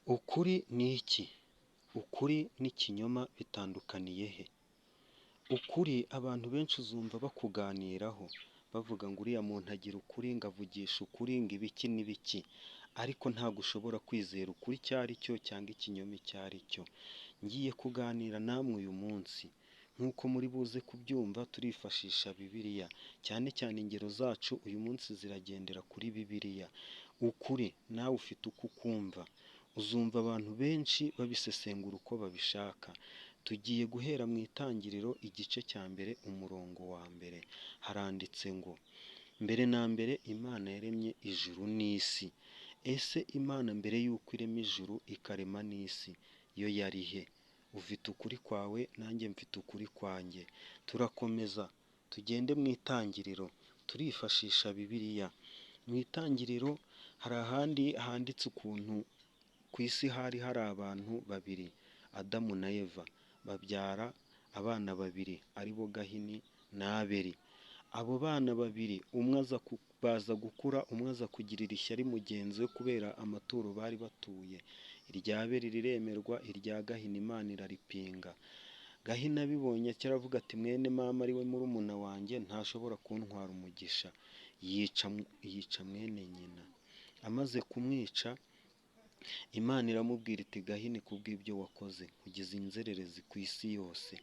Ukuri ni iki? Ukuri n'ikinyoma bitandukaniye he? Ukuri abantu benshi uzumva bakuganiraho bavuga ngo uriya muntu agira ukuri, ngo avugisha ukuri, ngo ibiki n'ibiki, ariko ntabwo ushobora kwizera ukuri icyo ari cyo cyangwa ikinyoma icyo ari cyo. Ngiye kuganira namwe uyu munsi nk'uko muri buze kubyumva turifashisha Bibiliya, cyane cyane ingero zacu uyu munsi ziragendera kuri Bibiliya. Ukuri nawe ufite uko ukumva, uzumva abantu benshi babisesengura uko babishaka. Tugiye guhera mu itangiriro igice cya mbere umurongo wa mbere, haranditse ngo mbere na mbere Imana yaremye ijuru n'isi. Ese Imana mbere y'uko irema ijuru ikarema n'isi yo yari he? Ufite ukuri kwawe nanjye mfite ukuri kwanjye. Turakomeza tugende mu itangiriro turifashisha Bibiliya. Mu itangiriro hari ahandi handitse ukuntu ku isi hari abantu babiri, Adamu na Eva, babyara abana babiri ari bo Gahini na Abeli. Abo bana babiri umwe baza gukura, umwe aza kugirira ishyari mugenzi we kubera amaturo bari batuye. Irya Abeli riremerwa, irya Gahini Imana iraripinga. Gahini abibonye aravuga ati mwene mama ari we murumuna wanjye ntashobora kuntwara umugisha, yica mwene nyina. Amaze kumwica, Imana iramubwira iti Gahini kubw'ibyo wakoze ugize inzererezi ku isi yose.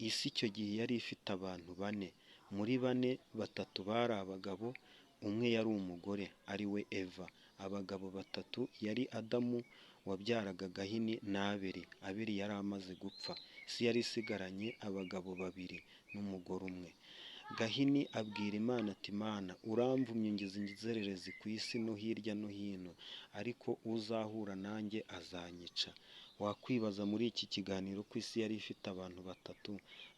Isi icyo gihe yari ifite abantu bane, muri bane batatu bari abagabo, umwe yari umugore ari we Eva. Abagabo batatu yari Adamu wabyaraga Gahini na Abeli. Abeli yari amaze gupfa, isi yari isigaranye abagabo babiri n'umugore umwe. Gahini abwira Imana ati Mana uramvumye ungize inzererezi ku isi no hirya no hino, ariko uzahura nanjye azanyica. Wakwibaza muri iki kiganiro ko isi yari ifite abantu batatu,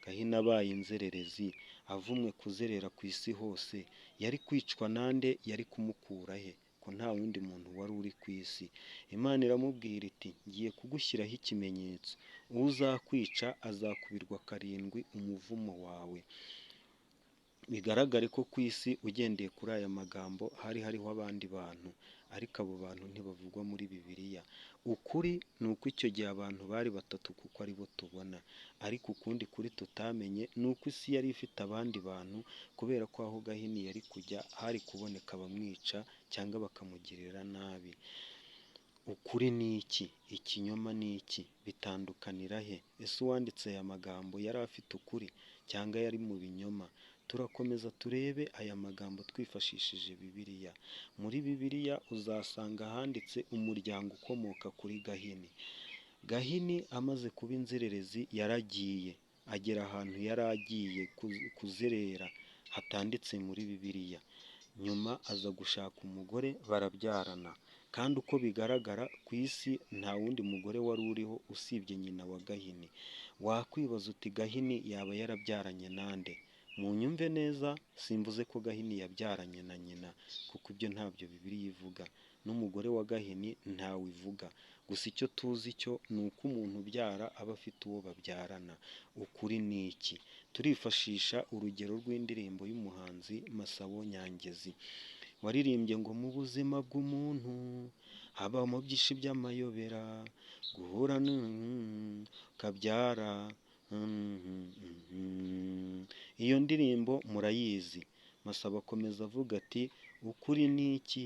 Gahini abaye inzererezi, avumwe kuzerera ku isi hose, yari kwicwa nande? Yari kumukura he? Ko nta wundi muntu wari uri ku isi. Imana iramubwira iti ngiye kugushyiraho ikimenyetso, uzakwica azakubirwa karindwi umuvumo wawe. Bigaragare ko ku isi ugendeye kuri aya magambo hari hariho abandi bantu, ariko abo bantu ntibavugwa muri Bibiliya. Ukuri ni uko icyo gihe abantu bari batatu kuko ari bo tubona, ariko ukundi kuri tutamenye ni uko isi yari ifite abandi bantu, kubera ko aho Gahini yari kujya hari kuboneka abamwica cyangwa bakamugirira nabi. Ukuri ni iki? Ikinyoma ni iki? Bitandukanira he? Ese uwanditse aya magambo yari afite ukuri cyangwa yari mu binyoma? Turakomeza turebe aya magambo twifashishije Bibiliya. Muri Bibiliya uzasanga handitse umuryango ukomoka kuri Gahini. Gahini amaze kuba inzererezi yaragiye agera ahantu yari agiye kuzerera hatanditse muri Bibiliya. Nyuma aza gushaka umugore barabyarana, kandi uko bigaragara ku isi nta wundi mugore wari uriho usibye nyina wa Gahini. Wakwibaza uti Gahini yaba yarabyaranye nande? Munyumve neza, simvuze ko Gahini yabyaranye na nyina, kuko ibyo ntabyo Bibiliya ivuga, n'umugore wa Gahini ntawe ivuga. Gusa icyo tuzi cyo ni uko umuntu ubyara aba afite uwo babyarana. Ukuri ni iki? Turifashisha urugero rw'indirimbo y'umuhanzi Masabo Nyangezi waririmbye ngo mu buzima bw'umuntu habamo byinshi by'amayobera, guhura kabyara. Iyo ndirimbo murayizi. Masabo akomeza avuga ati ukuri ni iki?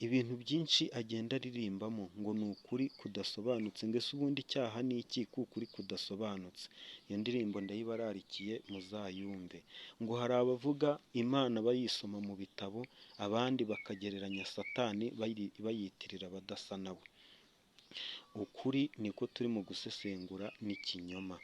Ibintu byinshi agenda aririmbamo ngo ni ukuri kudasobanutse. Mbese ubundi icyaha ni iki? K'ukuri kudasobanutse. Iyo ndirimbo ndayibararikiye muzayumve. Ngo hari abavuga Imana bayisoma mu bitabo, abandi bakagereranya Satani bayitirira abadasa nawe. Ukuri niko turimo gusesengura n'ikinyoma.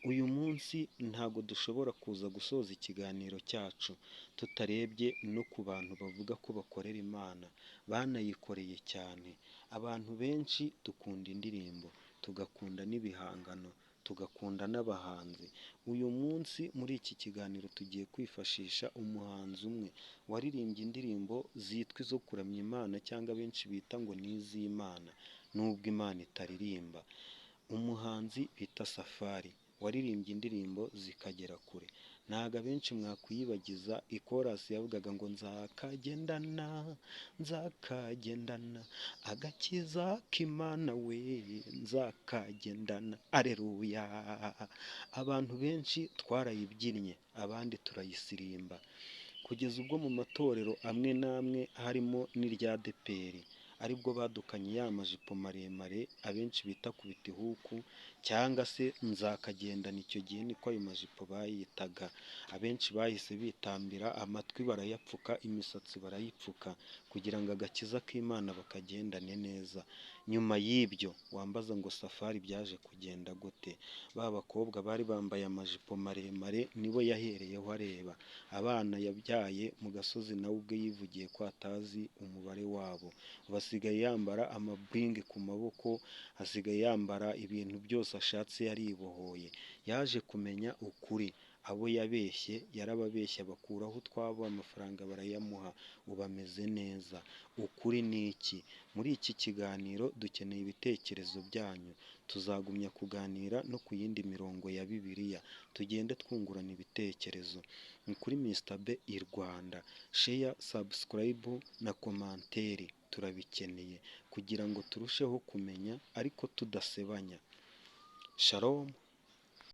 Uyu munsi ntabwo dushobora kuza gusoza ikiganiro cyacu tutarebye no ku bantu bavuga ko bakorera Imana, banayikoreye cyane. Abantu benshi dukunda indirimbo, tugakunda n'ibihangano, tugakunda n'abahanzi. Uyu munsi muri iki kiganiro tugiye kwifashisha umuhanzi umwe waririmbye indirimbo zitwa izo kuramya Imana cyangwa benshi bita ngo ni iz'Imana nubwo Imana itaririmba. Umuhanzi bita Safari waririmbye indirimbo zikagera kure. ntago abenshi mwakwiyibagiza ikorasi yavugaga ngo nzakagendana nzakagendana agakiza k'Imana we nzakagendana, areruya. Abantu benshi twarayibyinnye abandi turayisirimba, kugeza ubwo mu matorero amwe n'amwe harimo n'irya ADEPR aribwo badukanye ya majipo maremare abenshi bita kubitihuku cyangwa se nzakagendana, icyo gihe niko ayo majipo bayitaga. Abenshi bahise bitambira amatwi barayapfuka, imisatsi barayipfuka kugira ngo agakiza k'Imana bakagendane neza. Nyuma y'ibyo wambaza ngo safari byaje kugenda gute? Ba bakobwa bari bambaye amajipo maremare nibo yahereyeho areba. Abana yabyaye mu gasozi nawe ubwe yivugiye ko atazi umubare wabo, basigaye yambara amaburingi ku maboko, asigaye yambara ibintu byose ashatse yaribohoye. Yaje kumenya ukuri, abo yabeshye yarababeshye abakuraho utwabo, amafaranga barayamuha, ubu ameze neza. Ukuri ni iki? Muri iki kiganiro dukeneye ibitekerezo byanyu, tuzagumya kuganira no ku yindi mirongo ya Bibiliya, tugende twungurana ibitekerezo. Ni kuri Mr B i Rwanda, sheya, sabusikarayibu na komanteri turabikeneye kugira ngo turusheho kumenya ariko tudasebanya. Shalom.